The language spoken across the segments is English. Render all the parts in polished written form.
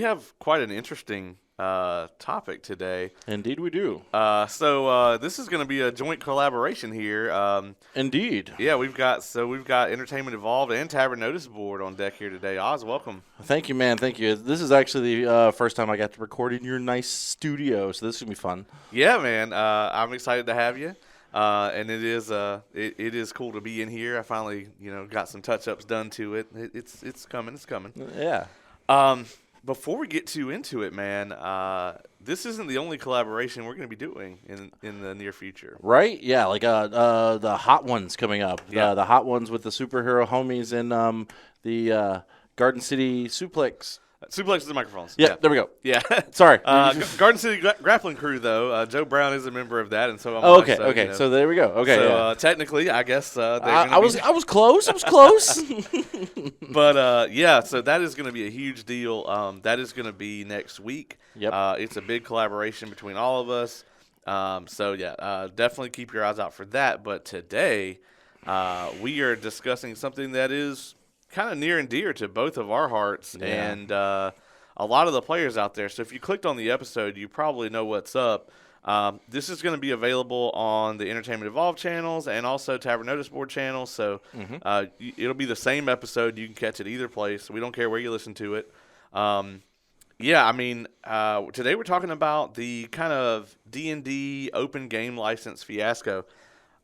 have quite an interesting topic today. Indeed, we do. So this is going to be a joint collaboration here. Indeed. Yeah, we've got Entertainment Evolved and Tavern Notice Board on deck here today. Oz, welcome. Thank you, man. Thank you. This is actually the first time I got to record in your nice studio, so this is going to be fun. Yeah, man. I'm excited to have you. And it is cool to be in here. I finally, got some touch-ups done to it. It's coming. It's coming. Yeah. Before we get too into it, man, this isn't the only collaboration we're going to be doing in the near future. Right? Yeah, like the Hot Ones coming up. Yeah. The Hot Ones with the superhero homies and the Garden City Suplex. Suplex is the microphones. Yeah, there we go. Yeah. Sorry. Garden City Grappling Crew, though, Joe Brown is a member of that, and so am I. Okay, so, okay. So there we go. Okay. So yeah. technically, I guess I was close. I was close. But yeah, so that is going to be a huge deal. That is going to be next week. Yep. It's a big collaboration between all of us. So yeah, definitely keep your eyes out for that. But today, we are discussing something that is kind of near and dear to both of our hearts and a lot of the players out there. So if you clicked on the episode, you probably know what's up. This is going to be available on the Entertainment Evolved channels and also Tavern Notice Board channels. So it'll be the same episode. You can catch it either place. We don't care where you listen to it. Yeah, I mean, today we're talking about the kind of D&D open game license fiasco.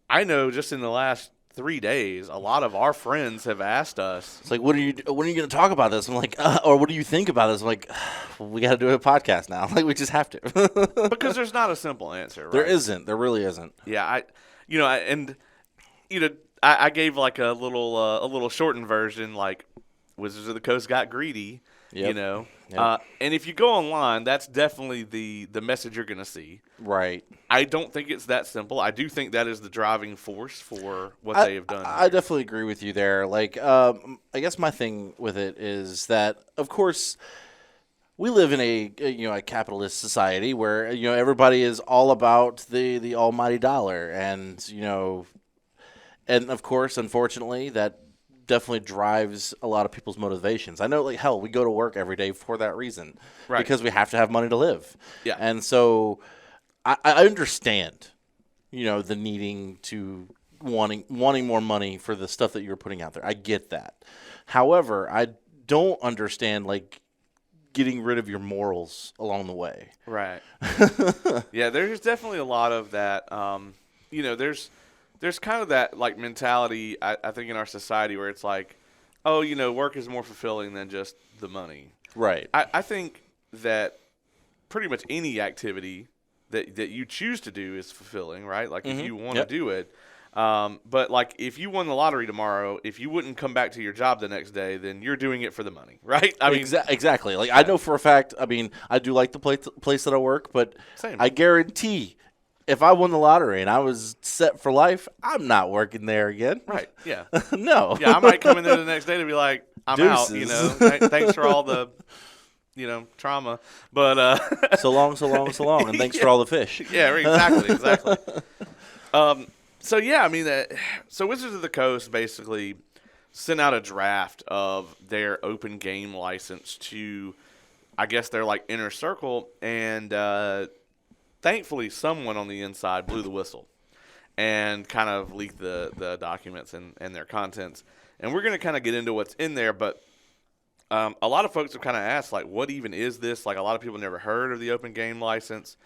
I know just in the last 3 days, a lot of our friends have asked us. It's like, when are you going to talk about this? I'm like, or what do you think about this? I'm like, we got to do a podcast now. Like, we just have to. Because there's not a simple answer, right? There isn't. There really isn't. Yeah, I gave like a little shortened version, like Wizards of the Coast got greedy, Yep. Yep. and if you go online, that's definitely the message you're going to see. Right. I don't think it's that simple. I do think that is the driving force for what they have done. I definitely agree with you there. Like, I guess my thing with it is that, of course, we live in a capitalist society where everybody is all about the almighty dollar, and of course, unfortunately, that definitely drives a lot of people's motivations. I know, like, hell, we go to work every day for that reason, Right? Because we have to have money to live. Yeah. And so I understand, the needing to wanting more money for the stuff that you're putting out there. I get that. However, I don't understand, like, getting rid of your morals along the way. Right. Yeah, there's definitely a lot of that. There's kind of that, like, mentality, I think, in our society where it's like, oh, work is more fulfilling than just the money. Right. I think that pretty much any activity that you choose to do is fulfilling, right? Like, if you want to do it. But, like, if you won the lottery tomorrow, if you wouldn't come back to your job the next day, then you're doing it for the money, right? I mean, exactly. Like, I know for a fact, I mean, I do like the place that I work, but Same. I guarantee if I won the lottery and I was set for life, I'm not working there again. Right, yeah. No. Yeah, I might come in there the next day to be like, I'm Deuces. out, thanks for all the, trauma. But So long, and thanks for all the fish. yeah, exactly. So yeah, I mean, so Wizards of the Coast basically sent out a draft of their open game license to, I guess, their, like, inner circle, and thankfully someone on the inside blew the whistle and kind of leaked the documents and their contents. And we're going to kind of get into what's in there, but a lot of folks have kind of asked, like, what even is this? Like, a lot of people never heard of the open game license.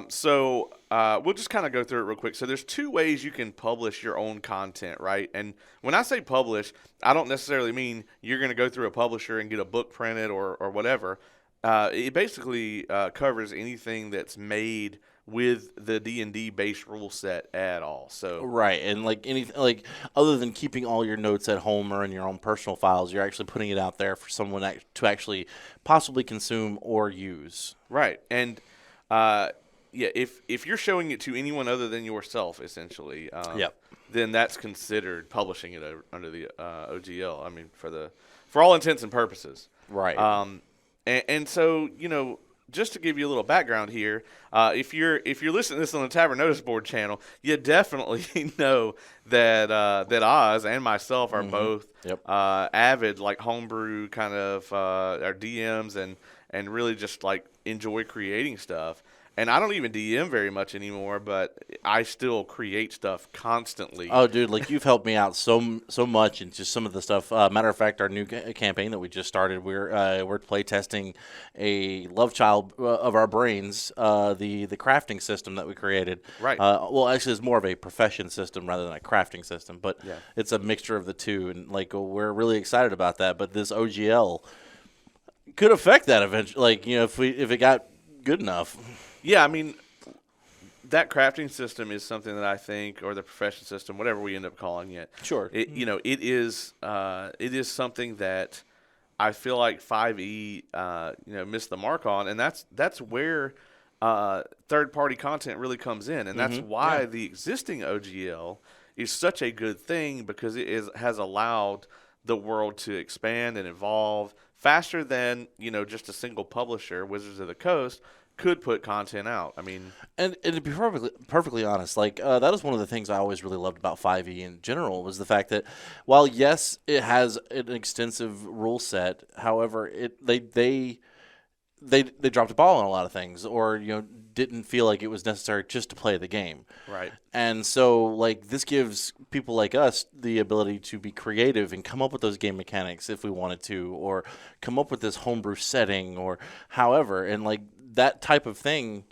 So we'll just kind of go through it real quick. So there's 2 ways you can publish your own content, right? And when I say publish, I don't necessarily mean you're going to go through a publisher and get a book printed or whatever. It basically covers anything that's made with the D&D based rule set at all. So Right, and like anything, like other than keeping all your notes at home or in your own personal files, you're actually putting it out there for someone to actually possibly consume or use. Right, and if you're showing it to anyone other than yourself, essentially, then that's considered publishing it under the OGL. I mean, for all intents and purposes. Right. And so, just to give you a little background here, if you're listening to this on the Tavern Notice Board channel, you definitely know that Oz and myself are both avid, like, homebrew kind of our DMs and really just like enjoy creating stuff. And I don't even DM very much anymore, but I still create stuff constantly. Oh, dude, like you've helped me out so much in just some of the stuff. Matter of fact, our new campaign that we just started, we're play testing a love child of our brains, the crafting system that we created. Right. Well, actually, it's more of a profession system rather than a crafting system, but Yeah. it's a mixture of the two, and like we're really excited about that. But this OGL could affect that eventually, like if it got good enough. Yeah, I mean, that crafting system is something that I think, or the profession system, whatever we end up calling it. Sure. It is something that I feel like 5e, missed the mark on, and that's where third-party content really comes in, and that's why the existing OGL is such a good thing, because has allowed the world to expand and evolve faster than just a single publisher, Wizards of the Coast, could put content out. I mean, and to be perfectly honest, like that is one of the things I always really loved about 5e in general, was the fact that while yes, it has an extensive rule set, however, they dropped a ball on a lot of things, or didn't feel like it was necessary just to play the game. right. And so like this gives people like us the ability to be creative and come up with those game mechanics if we wanted to, or come up with this homebrew setting, or however, and like that type of thing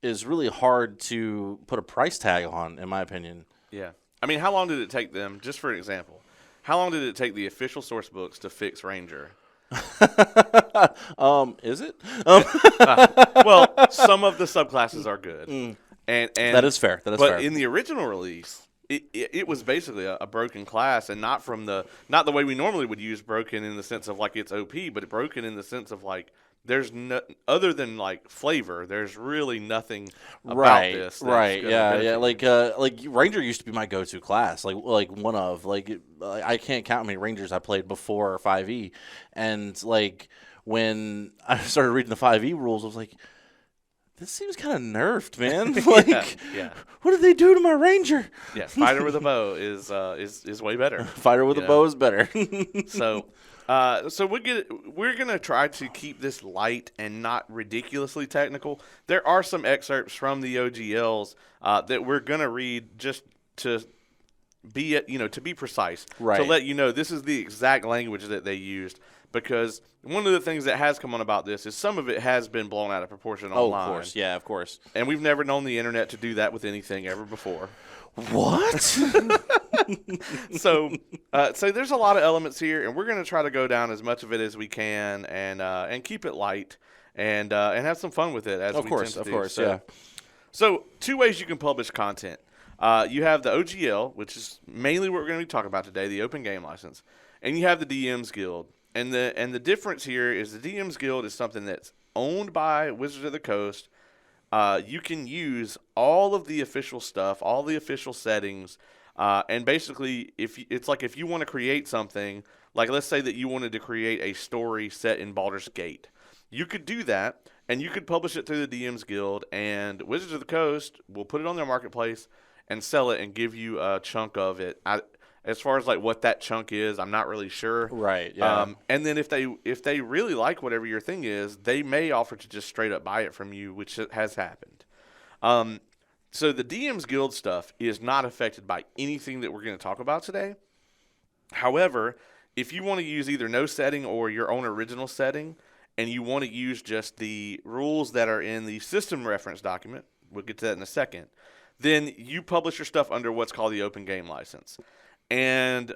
is really hard to put a price tag on, in my opinion. Yeah. I mean, how long did it take them, just for an example, how long did it take the official source books to fix Ranger? Is it? Well, some of the subclasses are good. And that is fair. That is but fair. in the original release, it was basically a broken class, and not the way we normally would use broken in the sense of like it's OP, but broken in the sense of like there's no, other than like flavor, there's really nothing about this. Right. Yeah. Like Ranger used to be my go-to class. Like one of I can't count how many Rangers I played before 5e, and like when I started reading the 5e rules, I was like, this seems kind of nerfed, man. Like, yeah. What did they do to my Ranger? Yeah, fighter with a bow is way better. Fighter with a bow is better. So we're gonna try to keep this light and not ridiculously technical. There are some excerpts from the OGLs that we're gonna read just to be precise, right? To let you know this is the exact language that they used. Because one of the things that has come on about this is some of it has been blown out of proportion online. Of course, yeah, of course. And we've never known the internet to do that with anything ever before. What? So there's a lot of elements here, and we're going to try to go down as much of it as we can, and keep it light, and have some fun with it as we tend to do. Of course, yeah. So 2 ways you can publish content. You have the OGL, which is mainly what we're going to be talking about today, the Open Game License, and you have the DMs Guild. And the difference here is the DMs Guild is something that's owned by Wizards of the Coast. You can use all of the official stuff, all the official settings, and basically, if you want to create something, like let's say that you wanted to create a story set in Baldur's Gate, you could do that, and you could publish it through the DMs Guild, and Wizards of the Coast will put it on their marketplace and sell it and give you a chunk of it. As far as like what that chunk is, I'm not really sure. Right. Yeah. And then if they really like whatever your thing is, they may offer to just straight up buy it from you, which has happened. So the DMs Guild stuff is not affected by anything that we're going to talk about today. However, if you want to use either no setting or your own original setting, and you want to use just the rules that are in the system reference document, we'll get to that in a second, then you publish your stuff under what's called the Open Game License. And,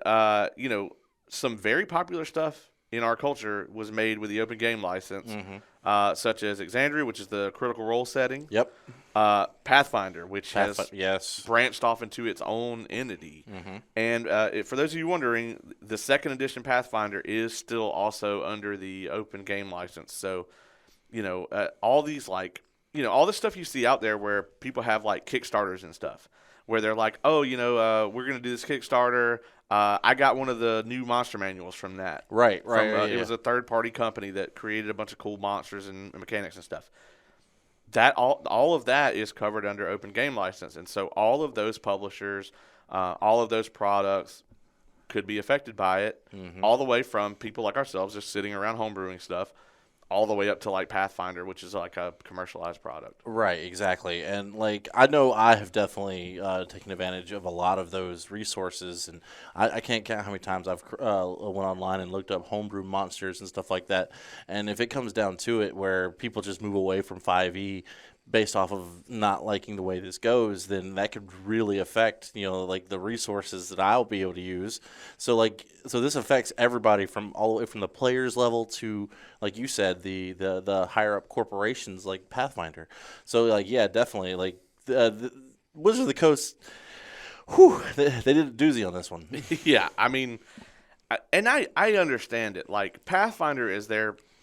some very popular stuff in our culture was made with the Open Game License, such as Exandria, which is the Critical Role setting. Yep. Pathfinder, which has branched off into its own entity. And for those of you wondering, the 2nd edition Pathfinder is still also under the Open Game License. So, all these all this stuff you see out there where people have like Kickstarters and stuff, where they're like, oh, we're going to do this Kickstarter. I got one of the new monster manuals from that. Right. It was a third-party company that created a bunch of cool monsters and mechanics and stuff. That all of that is covered under Open Game License. And so all of those publishers, all of those products could be affected by it, all the way from people like ourselves just sitting around homebrewing stuff, all the way up to like Pathfinder, which is like a commercialized product. Right, exactly. And like I know I have definitely taken advantage of a lot of those resources, and I can't count how many times I've went online and looked up homebrew monsters and stuff like that. And if it comes down to it, where people just move away from 5e based off of not liking the way this goes, then that could really affect, like the resources that I'll be able to use. So this affects everybody from all the way from the players level to, like you said, the higher up corporations like Pathfinder. So like, yeah, definitely like the Wizards of the Coast. Whew, they did a doozy on this one. Yeah, I mean, I understand it. Like Pathfinder is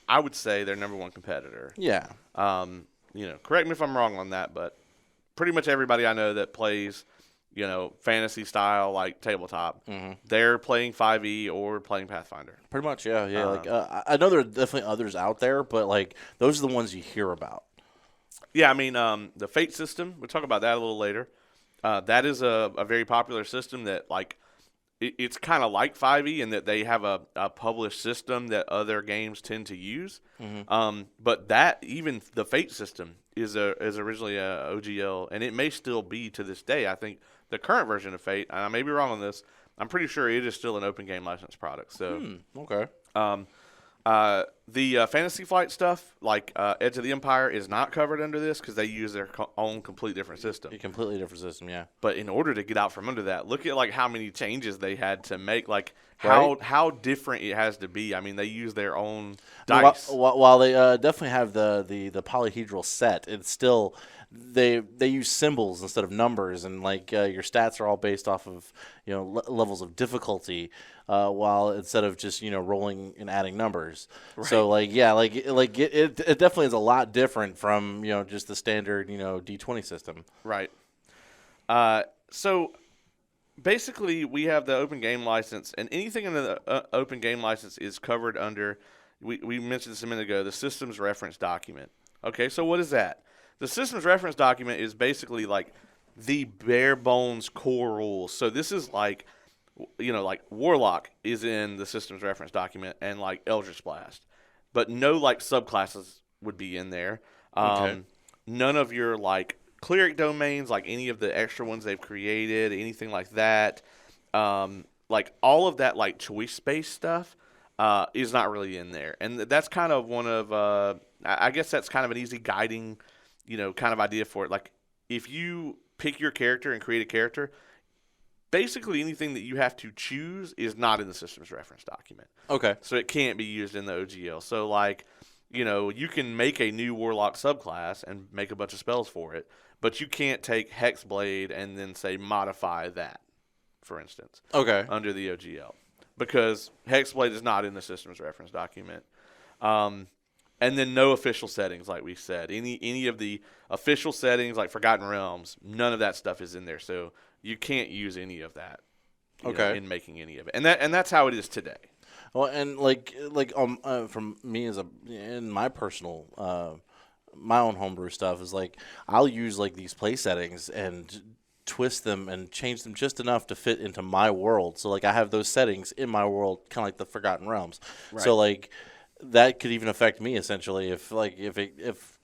I would say their number one competitor. Yeah. Correct me if I'm wrong on that, but pretty much everybody I know that plays, fantasy style like tabletop, they're playing 5e or playing Pathfinder. Pretty much, yeah. Like I know there are definitely others out there, but like those are the ones you hear about. Yeah, I mean, the Fate system. We'll talk about that a little later. That is a very popular system that like it's kind of like 5e in that they have a published system that other games tend to use. But that even the Fate system is originally a OGL, and it may still be to this day. I think the current version of Fate, and I may be wrong on this, I'm pretty sure it is still an open game license product. So okay. The Fantasy Flight stuff, like Edge of the Empire, is not covered under this because they use their own complete different system. A completely different system, yeah. But in order to get out from under that, look at like how many changes they had to make, like how different it has to be. I mean, they use their own dice. While they definitely have the polyhedral set, it's still they use symbols instead of numbers, and like your stats are all based off of levels of difficulty, while instead of just rolling and adding numbers. Right. So like it definitely is a lot different from just the standard D20 system. Right. So basically, we have the open game license, and anything in the open game license is covered under. We mentioned this a minute ago. The systems reference document. Okay, so what is that? The systems reference document is basically like the bare bones core rules. So this is like, like Warlock is in the systems reference document and like Eldritch Blast, but no like subclasses would be in there. Okay. None of your like cleric domains, like any of the extra ones they've created, anything like that. Like all of that like choice space stuff is not really in there. And that's kind of one of, I guess that's kind of an easy guiding kind of idea for it. Like, if you pick your character and create a character, basically anything that you have to choose is not in the systems reference document. Okay. So it can't be used in the OGL. So, like, you can make a new Warlock subclass and make a bunch of spells for it, but you can't take Hexblade and then, say, modify that, for instance. Okay. Under the OGL. Because Hexblade is not in the systems reference document. And then no official settings, like we said. Any of the official settings, like Forgotten Realms, none of that stuff is in there. So you can't use any of that in making any of it. And that's how it is today. Well, and from me in my personal my own homebrew stuff is like I'll use like these play settings and twist them and change them just enough to fit into my world. So like I have those settings in my world, kind of like the Forgotten Realms. Right. So like that could even affect me essentially if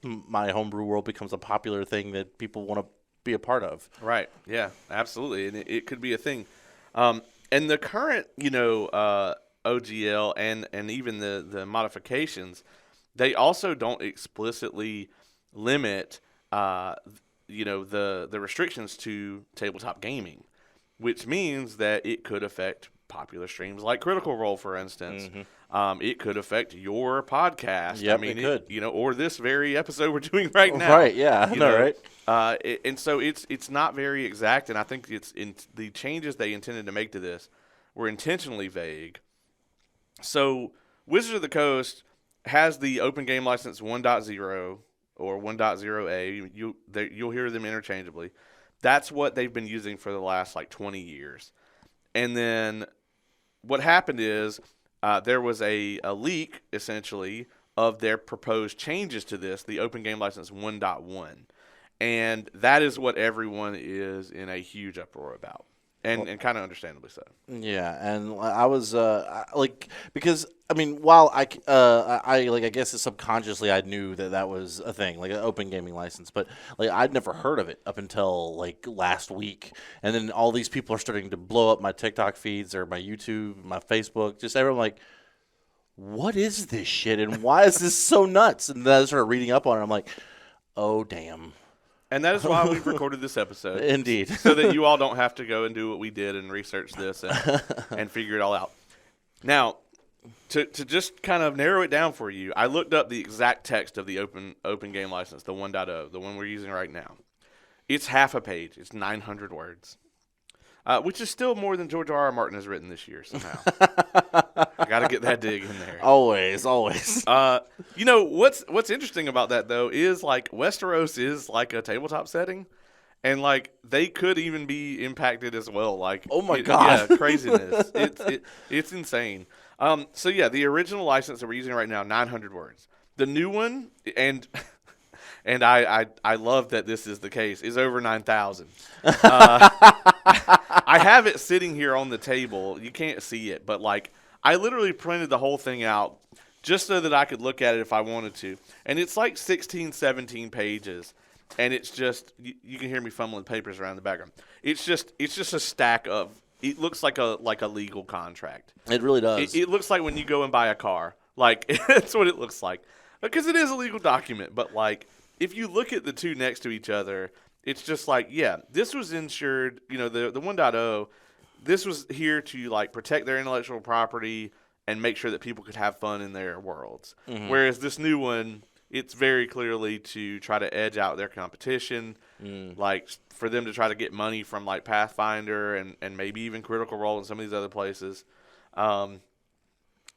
my homebrew world becomes a popular thing that people want to be a part of. Right. Yeah. Absolutely. And it could be a thing. And the current OGL and even the modifications, they also don't explicitly limit the restrictions to tabletop gaming, which means that it could affect popular streams like Critical Role, for instance. It could affect your podcast. Yep, I mean, it could. Or this very episode we're doing right now. Right, yeah, I know, right? And so it's not very exact, and I think it's in the changes they intended to make to this were intentionally vague. So Wizards of the Coast has the Open Game License 1.0 or 1.0A. You'll hear them interchangeably. That's what they've been using for the last 20 years. And then what happened is there was a leak, essentially, of their proposed changes to this, the Open Game License 1.1. And that is what everyone is in a huge uproar about. and kind of understandably so. Yeah, and I was because I mean, while I guess subconsciously I knew that was a thing, like an open gaming license, but like I'd never heard of it up until like last week, and then all these people are starting to blow up my TikTok feeds or my YouTube, my Facebook, just everyone like, what is this shit and why is this so nuts? And then I started reading up on it. I'm like, oh damn. And that is why we've recorded this episode. Indeed. So that you all don't have to go and do what we did and research this and figure it all out. Now, to just kind of narrow it down for you, I looked up the exact text of the open game license, the 1.0, the one we're using right now. It's half a page. It's 900 words, which is still more than George R.R. Martin has written this year somehow. I got to get that dig in there. Always. You know, what's interesting about that, though, is, like, Westeros is, like, a tabletop setting, and, like, they could even be impacted as well. Like, oh, my God. Yeah, craziness. It's insane. So, yeah, the original license that we're using right now, 900 words. The new one, and I love that this is the case, is over 9,000. I have it sitting here on the table. You can't see it, but, like, I literally printed the whole thing out just so that I could look at it if I wanted to. And it's like 16, 17 pages. And it's just, you can hear me fumbling papers around the background. It's just a stack of, it looks like a legal contract. It really does. It looks like when you go and buy a car. Like, that's what it looks like. Because it is a legal document. But, like, if you look at the two next to each other, it's just like, yeah, this was insured, you know, the 1.0, this was here to, like, protect their intellectual property and make sure that people could have fun in their worlds. Mm-hmm. Whereas this new one, it's very clearly to try to edge out their competition, like for them to try to get money from, like, Pathfinder and maybe even Critical Role and some of these other places. And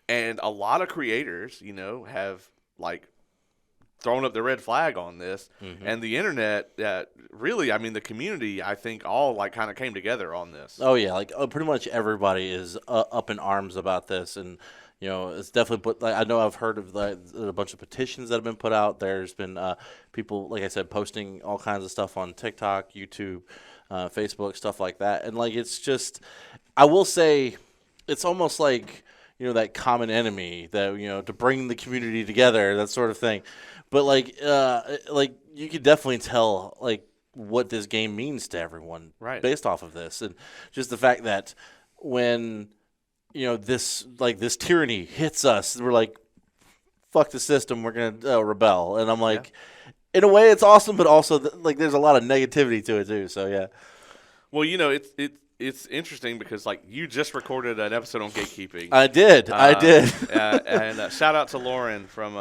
a lot of creators, you know, have, like, thrown up the red flag on this, and the internet, really, I mean, the community, I think, all, like, kind of came together on this. Oh yeah, like pretty much everybody is up in arms about this, and you know, it's definitely put. Like, I know I've heard of, like, a bunch of petitions that have been put out. There's been people, like I said, posting all kinds of stuff on TikTok, YouTube, Facebook, stuff like that, and, like, it's just, I will say, it's almost like, you know, that common enemy that, you know, to bring the community together, that sort of thing. But, like you could definitely tell, like, what this game means to everyone, right, based off of this, and just the fact that when, you know, this tyranny hits us, we're like, fuck the system, we're gonna rebel. And I'm like, in a way, it's awesome, but also like there's a lot of negativity to it too. So yeah. Well, you know, it's interesting because, like, you just recorded an episode on gatekeeping. I did. And shout out to Lauren from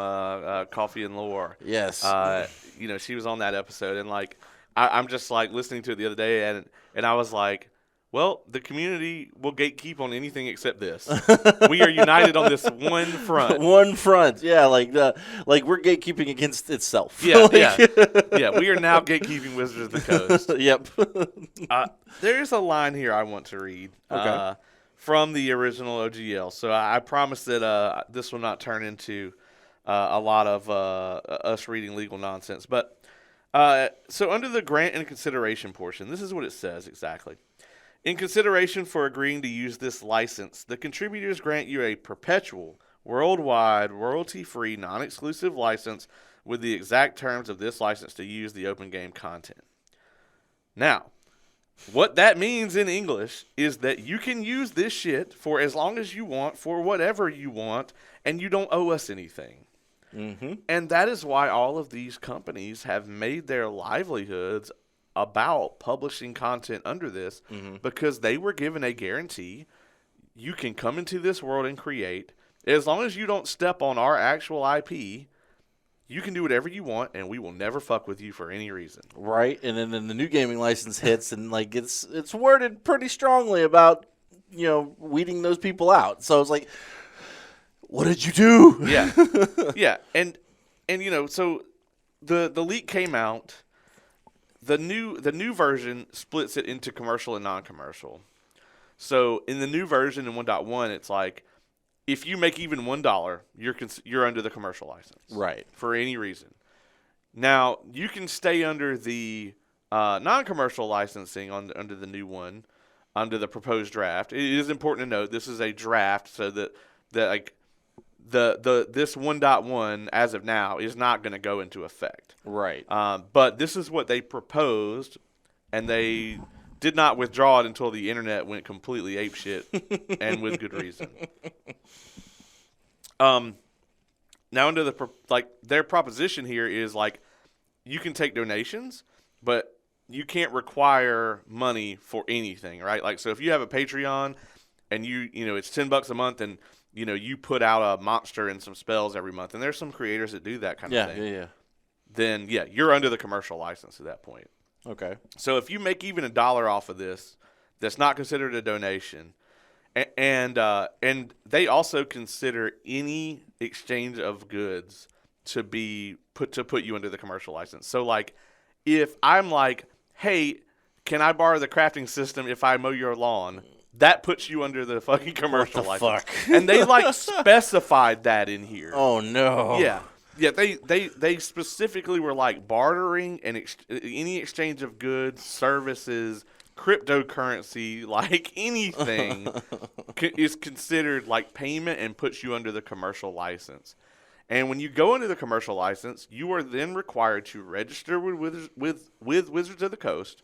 Coffee and Lore. Yes. You know, she was on that episode, and, like, I'm just, like, listening to it the other day, and I was like, well, the community will gatekeep on anything except this. We are united on this one front. One front, yeah, like we're gatekeeping against itself. Yeah, yeah. We are now gatekeeping Wizards of the Coast. Yep. There's a line here I want to read from the original OGL. So I promise that this will not turn into a lot of us reading legal nonsense. But so under the grant and consideration portion, this is what it says exactly. In consideration for agreeing to use this license, the contributors grant you a perpetual, worldwide, royalty-free, non-exclusive license with the exact terms of this license to use the open game content. Now, what that means in English is that you can use this shit for as long as you want, for whatever you want, and you don't owe us anything. Mm-hmm. And that is why all of these companies have made their livelihoods about publishing content under this, because they were given a guarantee. You can come into this world and create. As long as you don't step on our actual IP, you can do whatever you want, and we will never fuck with you for any reason. Right, and then the new gaming license hits, and, like, it's worded pretty strongly about, you know, weeding those people out. So it's like, what did you do? Yeah, yeah, and you know, so the leak came out. The new version splits it into commercial and non-commercial. So in the new version in 1.1, it's like, if you make even $1, you're under the commercial license, right? For any reason. Now you can stay under the non-commercial licensing under the new one, under the proposed draft. It is important to note this is a draft, so that like the this 1.1 as of now is not going to go into effect. Right. But this is what they proposed, and they did not withdraw it until the internet went completely apeshit, and with good reason. Now into their proposition here is like you can take donations, but you can't require money for anything, right? Like, so if you have a Patreon and you know it's $10 a month, and you know you put out a monster and some spells every month, and there's some creators that do that kind of thing. Yeah. Then you're under the commercial license at that point. Okay. So if you make even $1 off of this, that's not considered a donation. And they also consider any exchange of goods to put you under the commercial license. So like, if I'm like, hey, can I borrow the crafting system if I mow your lawn? That puts you under the fucking commercial license. Fuck? And they like specified that in here. Oh no. Yeah. Yeah, they specifically were like bartering and any exchange of goods, services, cryptocurrency, like anything is considered like payment and puts you under the commercial license. And when you go into the commercial license, you are then required to register with Wizards of the Coast,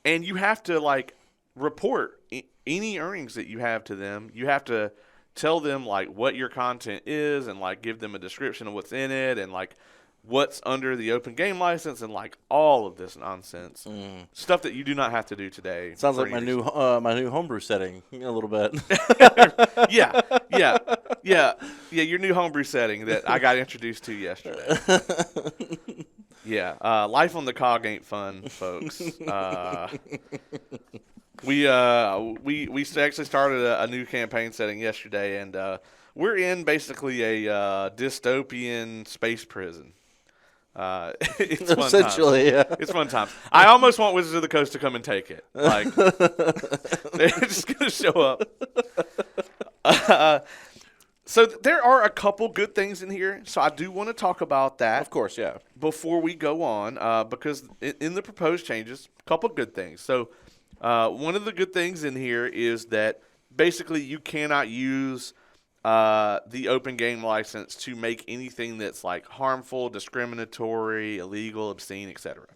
and you have to like report any earnings that you have to them. You have to tell them like what your content is, and like give them a description of what's in it, and like what's under the open game license, and like all of this nonsense stuff that you do not have to do today. Sounds like my new homebrew setting a little bit. yeah, your new homebrew setting that I got introduced to yesterday. Life on the cog ain't fun, folks. We actually started a new campaign setting yesterday, and we're in basically a dystopian space prison. It's fun Essentially, times. Yeah. It's fun times. I almost want Wizards of the Coast to come and take it. Like, they're just gonna show up. So there are a couple good things in here. So I do want to talk about that. Of course, yeah. Before we go on, because in the proposed changes, a couple good things. So one of the good things in here is that basically you cannot use the open game license to make anything that's like harmful, discriminatory, illegal, obscene, etc.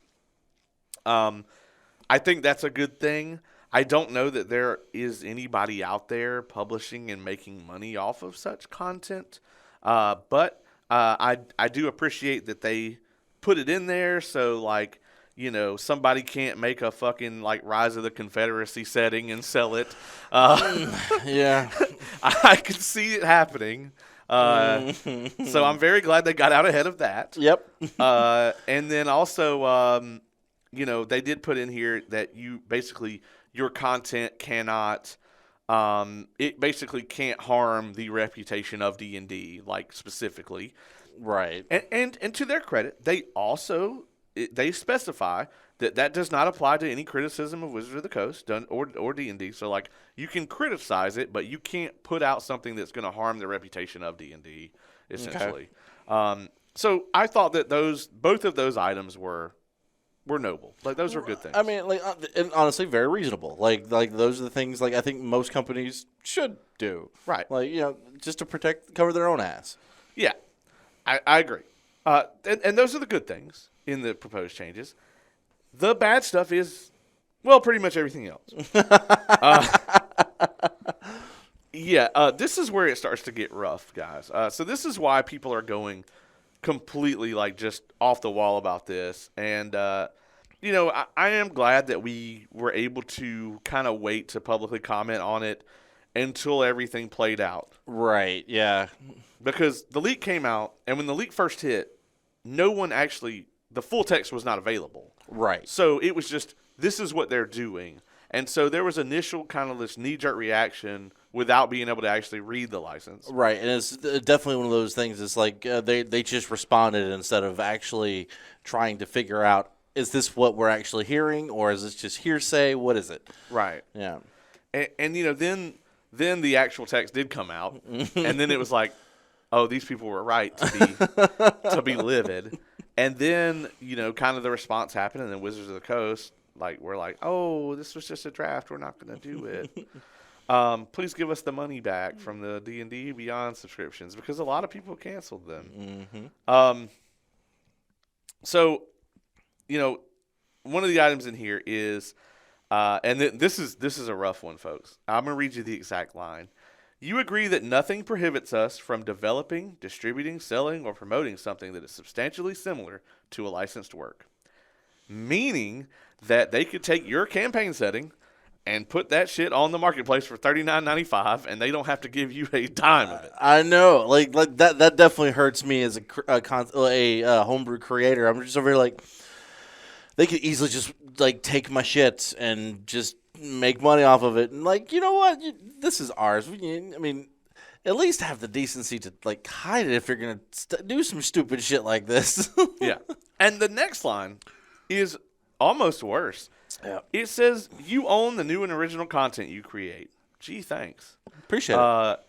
I think that's a good thing. I don't know that there is anybody out there publishing and making money off of such content, but I do appreciate that they put it in there so like, you know, somebody can't make a fucking like Rise of the Confederacy setting and sell it. Yeah, I could see it happening. So I'm very glad they got out ahead of that. Yep. And then also, you know, they did put in here that you basically your content cannot. It basically can't harm the reputation of D&D, like specifically. Right. And to their credit, they also. They specify that does not apply to any criticism of Wizards of the Coast or D&D. So, like, you can criticize it, but you can't put out something that's going to harm the reputation of D&D, essentially. Okay. So I thought that both of those items were noble. Like, those were good things. I mean, like, and honestly, very reasonable. Like those are the things like I think most companies should do. Right. Like, you know, just to cover their own ass. Yeah, I agree. And those are the good things in the proposed changes. The bad stuff is, well, pretty much everything else. This is where it starts to get rough, guys. So this is why people are going completely, like, just off the wall about this. And, you know, I am glad that we were able to kind of wait to publicly comment on it until everything played out. Right, yeah. Because the leak came out, and when the leak first hit, no one actually... The full text was not available. Right. So it was just, this is what they're doing. And so there was initial kind of this knee-jerk reaction without being able to actually read the license. Right. And it's definitely one of those things. It's like they just responded instead of actually trying to figure out, is this what we're actually hearing, or is this just hearsay? What is it? Right. Yeah. And you know, then the actual text did come out. And then it was like, oh, these people were right to be livid. And then, you know, kind of the response happened, and then Wizards of the Coast like we're like, oh, this was just a draft. We're not going to do it. Please give us the money back from the D&D Beyond subscriptions because a lot of people canceled them. Mm-hmm. So, one of the items in here is, and this is a rough one, folks. I'm going to read you the exact line. You agree that nothing prohibits us from developing, distributing, selling, or promoting something that is substantially similar to a licensed work. Meaning that they could take your campaign setting and put that shit on the marketplace for $39.95, and they don't have to give you a dime of it. I know, like that definitely hurts me as a homebrew creator. I'm just over here like, they could easily just like take my shit and just make money off of it, and like, you know what? This is ours. I mean, at least have the decency to like hide it if you're gonna do some stupid shit like this. Yeah. And the next line is almost worse. Yeah. It says you own the new and original content you create. Gee, thanks. Appreciate it.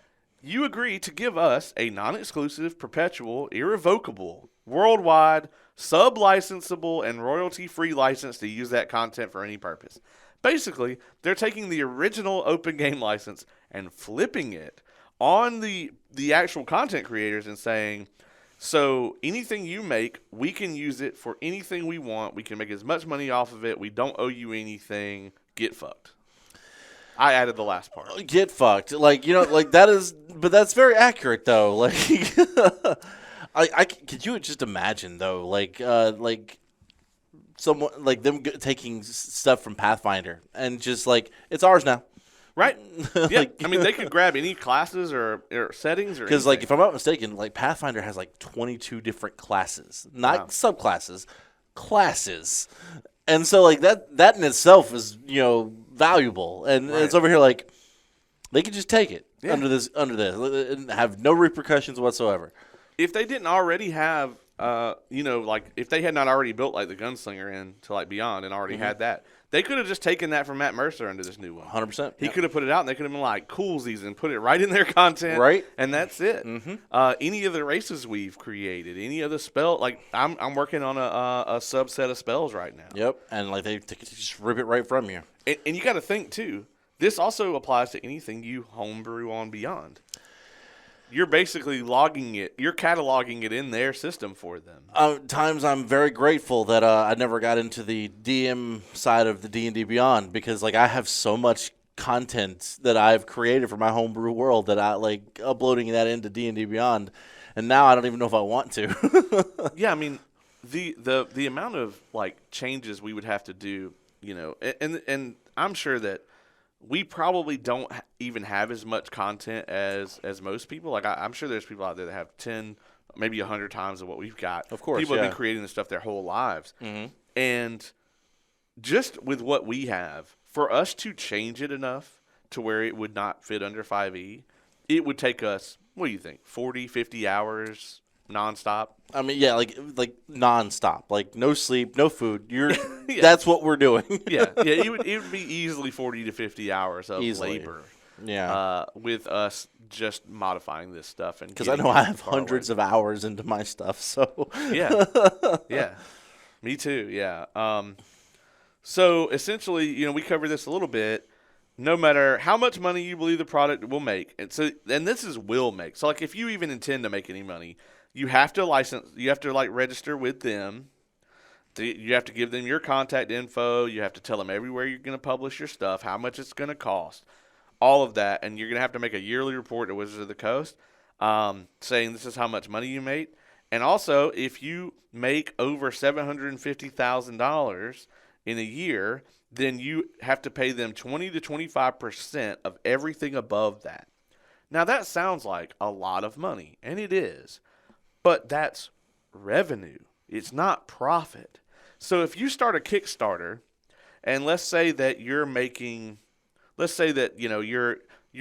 You agree to give us a non-exclusive, perpetual, irrevocable, worldwide, sub-licensable, and royalty-free license to use that content for any purpose. Basically, they're taking the original open game license and flipping it on the actual content creators and saying, so anything you make, we can use it for anything we want. We can make as much money off of it. We don't owe you anything. Get fucked. I added the last part. Get fucked. Like, like that is, but that's very accurate though. Like, could you just imagine though, like someone like them taking stuff from Pathfinder and just like, it's ours now. Right. Yeah. Like, I mean, they could grab any classes or settings or because, like, if I'm not mistaken, like Pathfinder has like 22 different classes, not subclasses, classes, and so like that in itself is valuable, and Right. it's over here like they could just take it under this and have no repercussions whatsoever. If they didn't already have, like if they had not already built like the Gunslinger into like Beyond and already had that. They could have just taken that from Matt Mercer into this new one. 100%. He could have put it out, and they could have been like, coolsies, and put it right in their content. Right. And that's it. Mm-hmm. Any of the races we've created, any of the spell, like I'm working on a subset of spells right now. Yep. And like they just rip it right from you. And you got to think, too, this also applies to anything you homebrew on Beyond. You're basically logging it. You're cataloging it in their system for them. Times I'm very grateful that I never got into the DM side of the D&D Beyond because like I have so much content that I've created for my homebrew world that I like uploading that into D&D Beyond, and now I don't even know if I want to. Yeah, I mean the amount of like changes we would have to do, and I'm sure that we probably don't even have as much content as most people. Like I'm sure there's people out there that have 10, maybe 100 times of what we've got. Of course, people have been creating this stuff their whole lives, and just with what we have, for us to change it enough to where it would not fit under 5e, it would take us, what do you think, 40, 50 hours nonstop? I mean, yeah, like nonstop, like no sleep, no food. That's what we're doing. Yeah, it would be easily 40 to 50 hours of Easily. labor. Yeah, with us just modifying this stuff, and because I know I have hundreds of hours into my stuff. So yeah, me too. Yeah. So essentially, we covered this a little bit. No matter how much money you believe the product will make, and this is will make. So like, if you even intend to make any money, you have to license. You have to like register with them. You have to give them your contact info. You have to tell them everywhere you're going to publish your stuff, how much it's going to cost, all of that, and you're going to have to make a yearly report to Wizards of the Coast saying this is how much money you made. And also, if you make over $750,000 in a year, then you have to pay them 20 to 25% of everything above that. Now, that sounds like a lot of money, and it is, but that's revenue. It's not profit. So if you start a Kickstarter, and let's say that your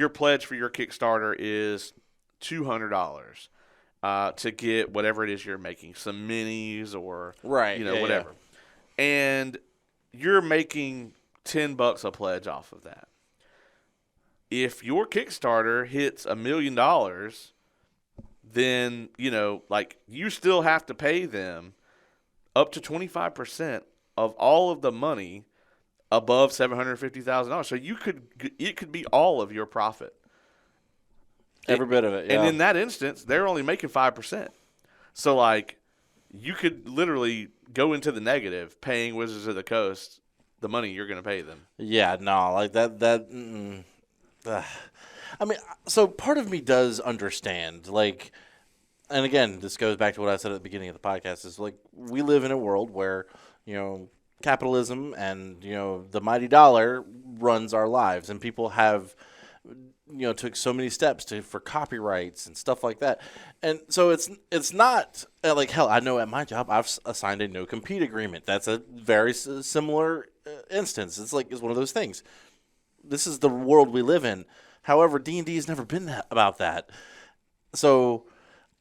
pledge for your Kickstarter is $200 to get whatever it is you're making, some minis or whatever, and you're making $10 a pledge off of that. If your Kickstarter hits $1 million, then you still have to pay them up to 25% of all of the money above $750,000. So it could be all of your profit. Every bit of it, yeah. And in that instance, they're only making 5%. So like, you could literally go into the negative paying Wizards of the Coast the money you're going to pay them. Yeah, no, like that. I mean, so part of me does understand, like, and again, this goes back to what I said at the beginning of the podcast, is like, we live in a world where, capitalism and, the mighty dollar runs our lives, and people have, took so many steps for copyrights and stuff like that. And so it's not like, hell, I know at my job I've signed a no compete agreement. That's a very similar instance. It's one of those things. This is the world we live in. However, D&D has never been about that. So,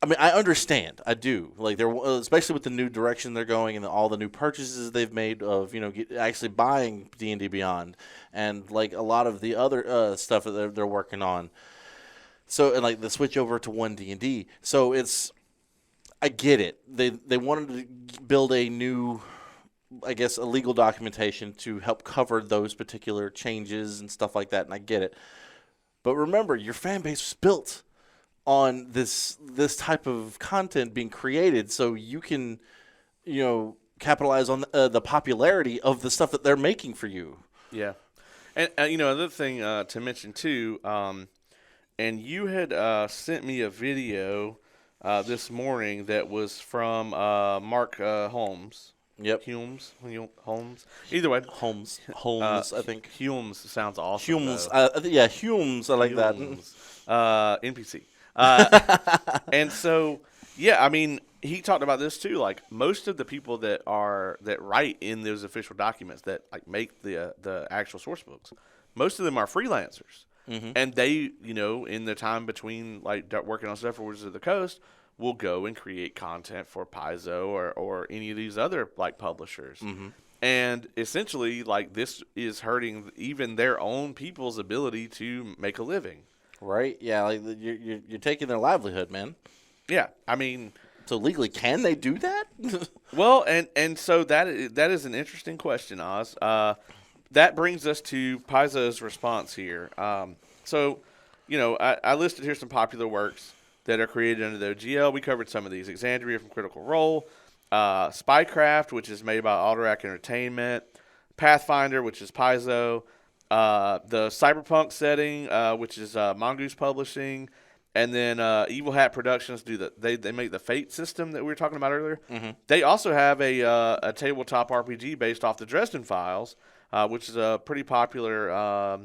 I mean, I understand. I do. Like, especially with the new direction they're going and all the new purchases they've made of, actually buying D&D Beyond and, like, a lot of the other stuff that they're working on. So, and, like, the switch over to one D&D. So, I get it. They wanted to build a new, I guess, a legal documentation to help cover those particular changes and stuff like that, and I get it. But remember, your fan base was built on this type of content being created, so you can, capitalize on the popularity of the stuff that they're making for you. Yeah, and another thing to mention too, and you had sent me a video this morning that was from Mark Holmes. Yep. Holmes. Either way. Holmes, I think. Humes sounds awesome. Humes. Humes. I like Humes. NPC. And so, yeah, I mean, he talked about this too. Like, most of the people that write in those official documents that like make the actual source books, most of them are freelancers, and they, in the time between like working on stuff for Wizards of the Coast, will go and create content for Paizo or any of these other like publishers. And essentially, like, this is hurting even their own people's ability to make a living. Right? Yeah, like you're taking their livelihood, man. Yeah, I mean, so legally, can they do that? Well, and so that is an interesting question, Oz. That brings us to Paizo's response here. So, I listed here some popular works that are created under the OGL. We covered some of these. Exandria from Critical Role, Spycraft, which is made by Alderac Entertainment, Pathfinder, which is Paizo, the Cyberpunk setting, which is Mongoose Publishing, and then Evil Hat Productions they make the Fate system that we were talking about earlier. They also have a tabletop RPG based off the Dresden Files, which is a pretty popular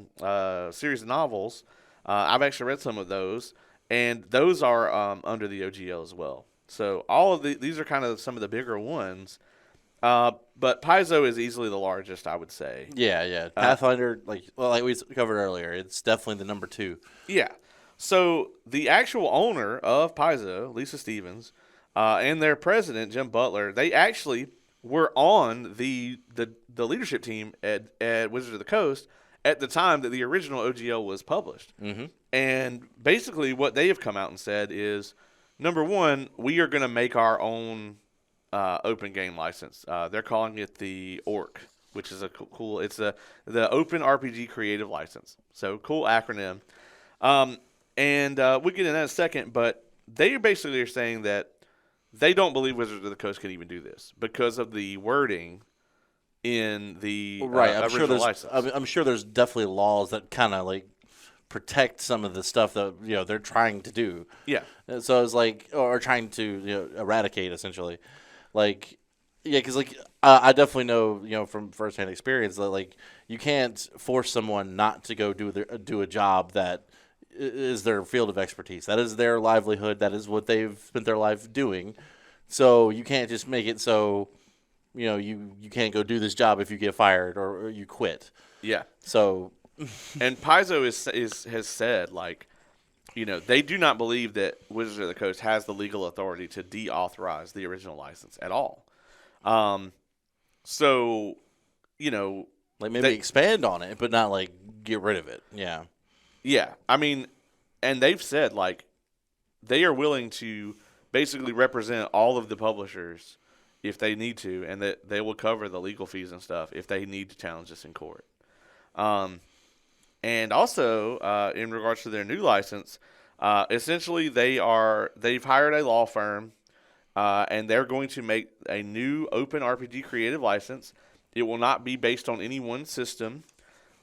series of novels. I've actually read some of those, and those are under the OGL as well. So all of these are kind of some of the bigger ones. But Paizo is easily the largest, I would say. Yeah. Pathfinder, like we covered earlier, it's definitely the number 2. Yeah. So the actual owner of Paizo, Lisa Stevens, and their president, Jim Butler, they actually were on the leadership team at Wizards of the Coast at the time that the original OGL was published. And basically what they have come out and said is, number one, we are going to make our own open game license. They're calling it the ORC, which is a cool. It's the Open RPG Creative License. So cool acronym. And we'll get into that in a second. But they basically are saying that they don't believe Wizards of the Coast can even do this because of the wording in the original license. I'm sure there's definitely laws that kind of like protect some of the stuff that they're trying to do. Yeah. So it's like, or trying to eradicate essentially. Like, yeah, because like I definitely know from firsthand experience that like you can't force someone not to go do a job that is their field of expertise. That is their livelihood. That is what they've spent their life doing. So you can't just make it so you can't go do this job if you get fired or you quit. Yeah. So, and Paizo has said like, they do not believe that Wizards of the Coast has the legal authority to deauthorize the original license at all. So, like maybe expand on it, but not like get rid of it. Yeah. Yeah. I mean, and they've said like they are willing to basically represent all of the publishers if they need to, and that they will cover the legal fees and stuff if they need to challenge this in court. And also, in regards to their new license, essentially they've hired a law firm, and they're going to make a new open RPG creative license. It will not be based on any one system.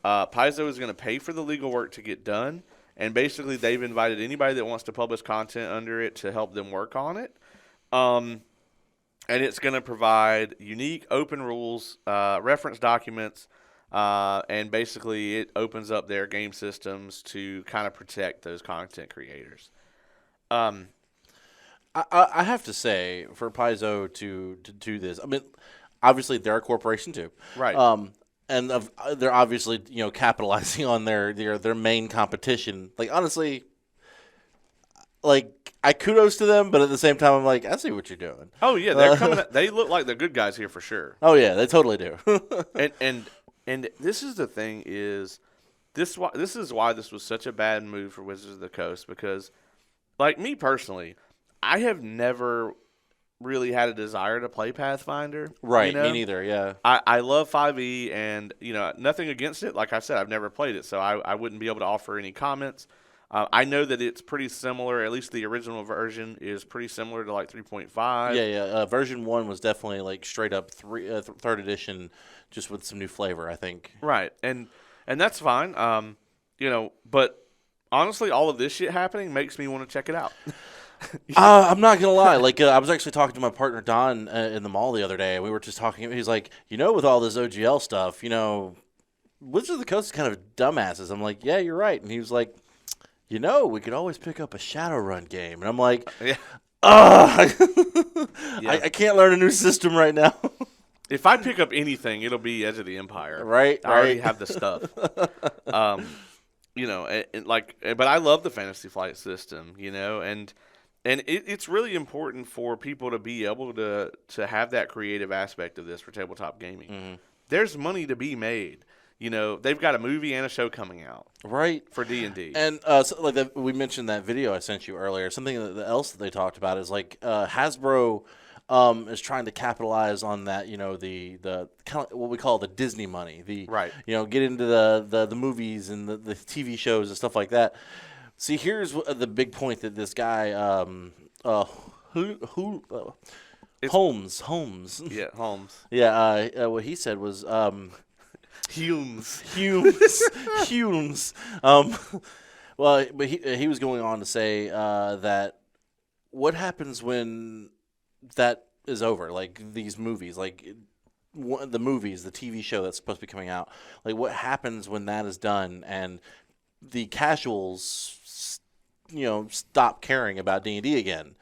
Paizo is going to pay for the legal work to get done, and basically they've invited anybody that wants to publish content under it to help them work on it. And it's going to provide unique open rules, reference documents, and basically it opens up their game systems to kind of protect those content creators. I have to say, for Paizo to do this, I mean, obviously they're a corporation too, Right. And they're obviously capitalizing on their main competition. Like honestly, like I kudos to them, but at the same time, I'm like, I see what you're doing. Oh yeah, they're coming. They look like the good guys here for sure. Oh yeah, they totally do. And this is the thing is this is why this was such a bad move for Wizards of the Coast, because like me personally, I have never really had a desire to play Pathfinder. Right, you know? me neither. Yeah, I love 5e, and nothing against it. Like I said, I've never played it, so I wouldn't be able to offer any comments. I know that it's pretty similar. At least the original version is pretty similar to like 3.5. yeah. Version 1 was definitely like straight up third edition, just with some new flavor, I think. Right, and that's fine. But honestly, all of this shit happening makes me want to check it out. I'm not gonna lie. Like I was actually talking to my partner Don in the mall the other day, and we were just talking. He's like, with all this OGL stuff, Wizards of the Coast is kind of dumbasses. I'm like, yeah, you're right. And he was like, we could always pick up a Shadowrun game. And I'm like, Yeah. I can't learn a new system right now. If I pick up anything, it'll be Edge of the Empire. Right. I already have the stuff. But I love the Fantasy Flight system, and it's really important for people to be able to have that creative aspect of this for tabletop gaming. Mm-hmm. There's money to be made. They've got a movie and a show coming out. Right. For D&D. And we mentioned that video I sent you earlier. Something else that they talked about is like Hasbro is trying to capitalize on that, the kind of what we call the Disney money. Right. Get into the movies and the TV shows and stuff like that. See, here's the big point that this guy, Holmes. Yeah, Holmes. Yeah, what he said was Humes. Well, but he was going on to say that what happens when that is over, like these movies, like the movies, the TV show that's supposed to be coming out, like what happens when that is done and the casuals, stop caring about D&D again.